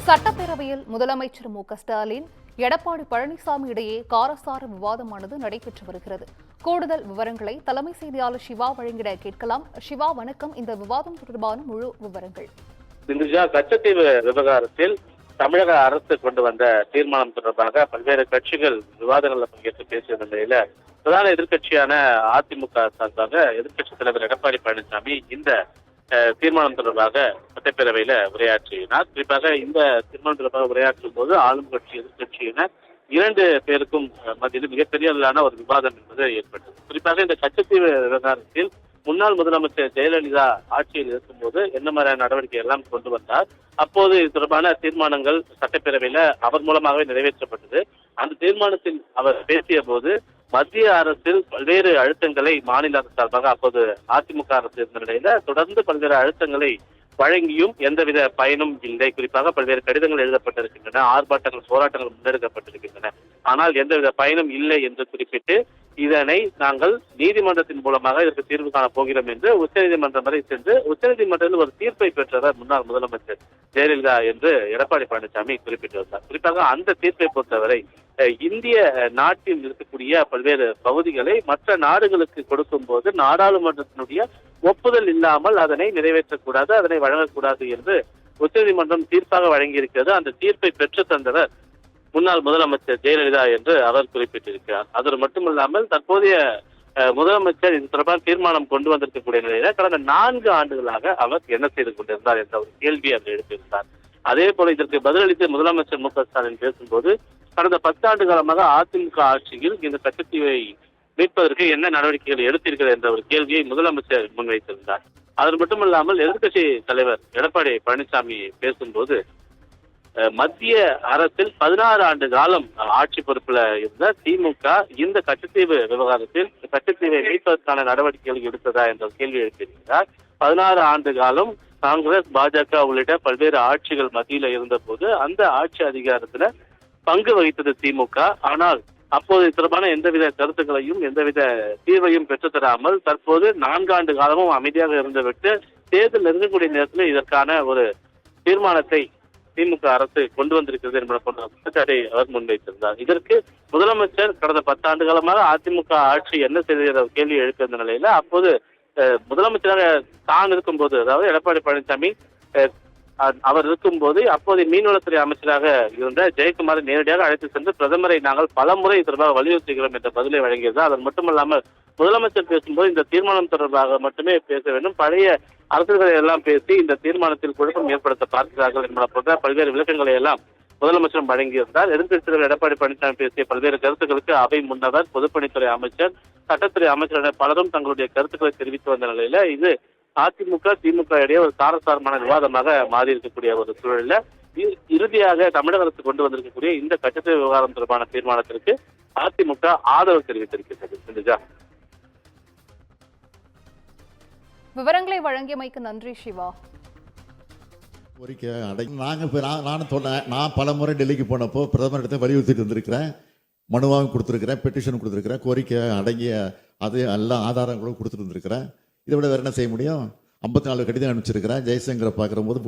சட்டப்பேரவையில் முதலமைச்சர் மு.க.ஸ்டாலின், எடப்பாடி பழனிசாமி இடையே காரசார விவாதமானது நடைபெற்று வருகிறது. கூடுதல் விவரங்களை தலைமை செய்தியாளர் சிவா வழங்கிட கேட்கலாம். சிவா, வணக்கம். இந்த விவாதம் தொடர்பான முழு விவரங்கள். கச்சத்தீவு விவகாரத்தில் தமிழக அரசு கொண்டு வந்த தீர்மானம் தொடர்பாக பல்வேறு கட்சிகள் விவாதங்களில் பங்கேற்று பேசிய நிலையில பிரதான எதிர்க்கட்சியான அதிமுக சார்பாக எதிர்க்கட்சித் தலைவர் எடப்பாடி பழனிசாமி இந்த தீர்மானம் தொடர்பாக சட்டப்பேரவையில உரையாற்றினார். குறிப்பாக இந்த தீர்மானம் தொடர்பாக உரையாற்றும் போது ஆளும் கட்சி எதிர்கட்சி என இரண்டு பேருக்கும் மத்தியில் மிகப்பெரிய அளவிலான ஒரு விவாதம் என்பது ஏற்பட்டது. குறிப்பாக இந்த கச்சத்தீவு விவகாரத்தில் முன்னாள் முதலமைச்சர் ஜெயலலிதா ஆட்சியில் இருக்கும்போது என்ன மாதிரியான நடவடிக்கை எல்லாம் கொண்டு வந்தார். அப்போது இது தொடர்பான தீர்மானங்கள் சட்டப்பேரவையில அவர் மூலமாகவே நிறைவேற்றப்பட்டது. அந்த தீர்மானத்தில் அவர் பேசிய போது மத்திய அரசில் பல்வேறு அழுத்தங்களை மாநில அரசு சார்பாக அப்போது அதிமுக அரசு இருந்த நிலையில தொடர்ந்து பல்வேறு அழுத்தங்களை வழங்கியும் எந்தவித பயனும் இல்லை. குறிப்பாக பல்வேறு கடிதங்கள் எழுதப்பட்டிருக்கின்றன, ஆர்ப்பாட்டங்கள், போராட்டங்கள் முன்னெடுக்கப்பட்டிருக்கின்றன. ஆனால் எந்தவித பயனும் இல்லை என்று குறிப்பிட்டு இதனை நாங்கள் நீதிமன்றத்தின் மூலமாக இதற்கு தீர்வு காண போகிறோம் என்று உச்சநீதிமன்றம் வரை சென்று உச்சநீதிமன்றத்தில் ஒரு தீர்ப்பை பெற்றவர் முன்னாள் முதலமைச்சர் ஜெயலலிதா என்று எடப்பாடி பழனிசாமி குறிப்பிட்டிருந்தார். குறிப்பாக அந்த தீர்ப்பை பொறுத்தவரை இந்திய நாட்டில் இருக்கக்கூடிய பல்வேறு பகுதிகளை மற்ற நாடுகளுக்கு கொடுக்கும் போது நாடாளுமன்றத்தினுடைய ஒப்புதல் இல்லாமல் அதனை நிறைவேற்றக்கூடாது, அதனை வழங்கக்கூடாது என்று உச்சநீதிமன்றம் தீர்ப்பாக வழங்கியிருக்கிறது. அந்த தீர்ப்பை பெற்று தந்தவர் முன்னாள் முதலமைச்சர் ஜெயலலிதா என்று அவர் குறிப்பிட்டிருக்கிறார். அது மட்டுமல்லாமல் தற்போதைய முதலமைச்சர் இது தொடர்பான தீர்மானம் கொண்டு வந்திருக்கக்கூடிய நிலையில கடந்த 4 ஆண்டுகளாக அவர் என்ன செய்து கொண்டிருந்தார் என்ற ஒரு கேள்வி அவர் எழுப்பியிருந்தார். அதே போல இதற்கு பதிலளித்து முதலமைச்சர் மு.க.ஸ்டாலின் பேசும்போது கடந்த 10 ஆண்டு காலமாக அதிமுக ஆட்சியில் இந்த கச்சத்தீவை மீட்பதற்கு என்ன நடவடிக்கைகள் எடுத்தீர்கள் என்ற ஒரு கேள்வியை முதலமைச்சர் முன்வைத்திருந்தார். அது மட்டுமல்லாமல் எதிர்க்கட்சி தலைவர் எடப்பாடி பழனிசாமி பேசும்போது மத்திய அரசில் 16 ஆண்டு காலம் ஆட்சி பொறுப்புல இருந்த திமுக இந்த கச்சத்தீவு விவகாரத்தில் கச்சத்தீவை மீட்பதற்கான நடவடிக்கைகள் எடுத்ததா என்ற கேள்வி எழுப்பியிருக்கிறார். 16 ஆண்டு காலம் காங்கிரஸ், பாஜக உள்ளிட்ட பல்வேறு ஆட்சிகள் மத்தியில இருந்த போது அந்த ஆட்சி அதிகாரத்துல பங்கு வகித்தது திமுக. ஆனால் அப்போது தொடர்பான எந்தவித கருத்துக்களையும் எந்தவித தீர்வையும் பெற்றுத்தராமல் தற்போது 4 ஆண்டு காலமும் அமைதியாக இருந்துவிட்டு தேர்தல் நெருங்கக்கூடிய நேரத்தில் இதற்கான ஒரு தீர்மானத்தை திமுக அரசு கொண்டு வந்திருக்கிறது என்பதை போன்ற குற்றச்சாட்டை அவர் முன்வைத்திருந்தார். இதற்கு முதலமைச்சர் கடந்த 10 ஆண்டு காலமாக அதிமுக ஆட்சி என்ன செய்த கேள்வி எழுப்பியிருந்த நிலையில அப்போது முதலமைச்சராக தான் இருக்கும்போது, அதாவது எடப்பாடி பழனிசாமி அவர் இருக்கும்போது அப்போதைய மீன்வளத்துறை அமைச்சராக இருந்த ஜெயக்குமாரை நேரடியாக அழைத்து சென்று பிரதமரை நாங்கள் பலமுறை தொடர்பாக வலியுறுத்துகிறோம் என்ற பதிலை வழங்கியது. அது மட்டுமல்லாமல் முதலமைச்சர் பேசும்போது இந்த தீர்மானம் தொடர்பாக மட்டுமே பேச வேண்டும், பழைய அரசுகளை எல்லாம் பேசி இந்த தீர்மானத்தில் குழப்பம் ஏற்படுத்த பார்க்கிறார்கள் என்பதை போன்ற பல்வேறு விளக்கங்களை எல்லாம் முதலமைச்சரும் வழங்கியிருந்தார். எதிர்க்கட்சித் தலைவர் எடப்பாடி பழனிசாமி பேசிய பல்வேறு கருத்துக்களுக்கு அவை முன்னவர், பொதுப்பணித்துறை அமைச்சர், சட்டத்துறை அமைச்சர் என பலரும் தங்களுடைய கருத்துக்களை தெரிவித்து வந்த நிலையில இது அதிமுக திமுக இடையே ஒரு காரசாரமான விவாதமாக மாறி இருக்கக்கூடிய ஒரு சூழல்ல இறுதியாக தமிழக அரசு கொண்டு வந்திருக்கக்கூடிய இந்த கச்சத்தீவு விவகாரம் தொடர்பான தீர்மானத்திற்கு அதிமுக ஆதரவு தெரிவித்திருக்கிறது. விவரங்களை வழங்கியமைக்கு நன்றி சிவா. நானும் சொன்னேன், நான் பல முறை டெல்லிக்கு போனப்போ பிரதமர் இடத்தை வலியுறுத்திட்டு வந்திருக்கிறேன், மனுவாகவும் கொடுத்துருக்கிறேன், பெட்டிஷன் கொடுத்துருக்கிறேன், கோரிக்கை அடங்கிய அது எல்லா ஆதாரங்களும் கொடுத்துட்டு இருந்திருக்கிறேன். இதை விட வேற என்ன செய்ய முடியும்? 54 கடிதம் அனுப்பிச்சிருக்கிறேன். ஜெய்சங்கரை பார்க்கும்போது,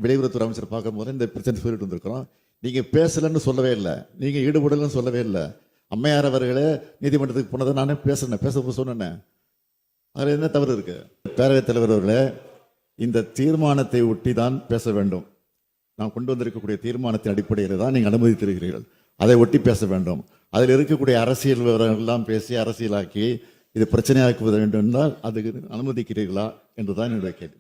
வெளியுறவுத்துறை அமைச்சர் பார்க்கும்போது இந்த பிரச்சனை சொல்லிட்டு வந்திருக்கிறோம். நீங்கள் பேசலன்னு சொல்லவே இல்லை, நீங்கள் ஈடுபடலன்னு சொல்லவே இல்லை. அம்மையார் அவர்களே நீதிமன்றத்துக்கு போனதை நானே பேச சொன்னேன். அதில் என்ன தவறு இருக்கு? பேரவைத் தலைவர் அவர்களே, இந்த தீர்மானத்தை ஒட்டி தான் பேச வேண்டும். நான் கொண்டு வந்திருக்கக்கூடிய தீர்மானத்தின் அடிப்படையில் தான் நீங்கள் அனுமதித்திருக்கிறீர்கள், அதை ஒட்டி பேச வேண்டும். அதில் இருக்கக்கூடிய அரசியல் விவரங்கள்லாம் பேசி அரசியலாக்கி இது பிரச்சனையாக்குவது வேண்டும் என்றால் அதுக்கு அனுமதிக்கிறீர்களா என்றுதான் என்னுடைய கேள்வி.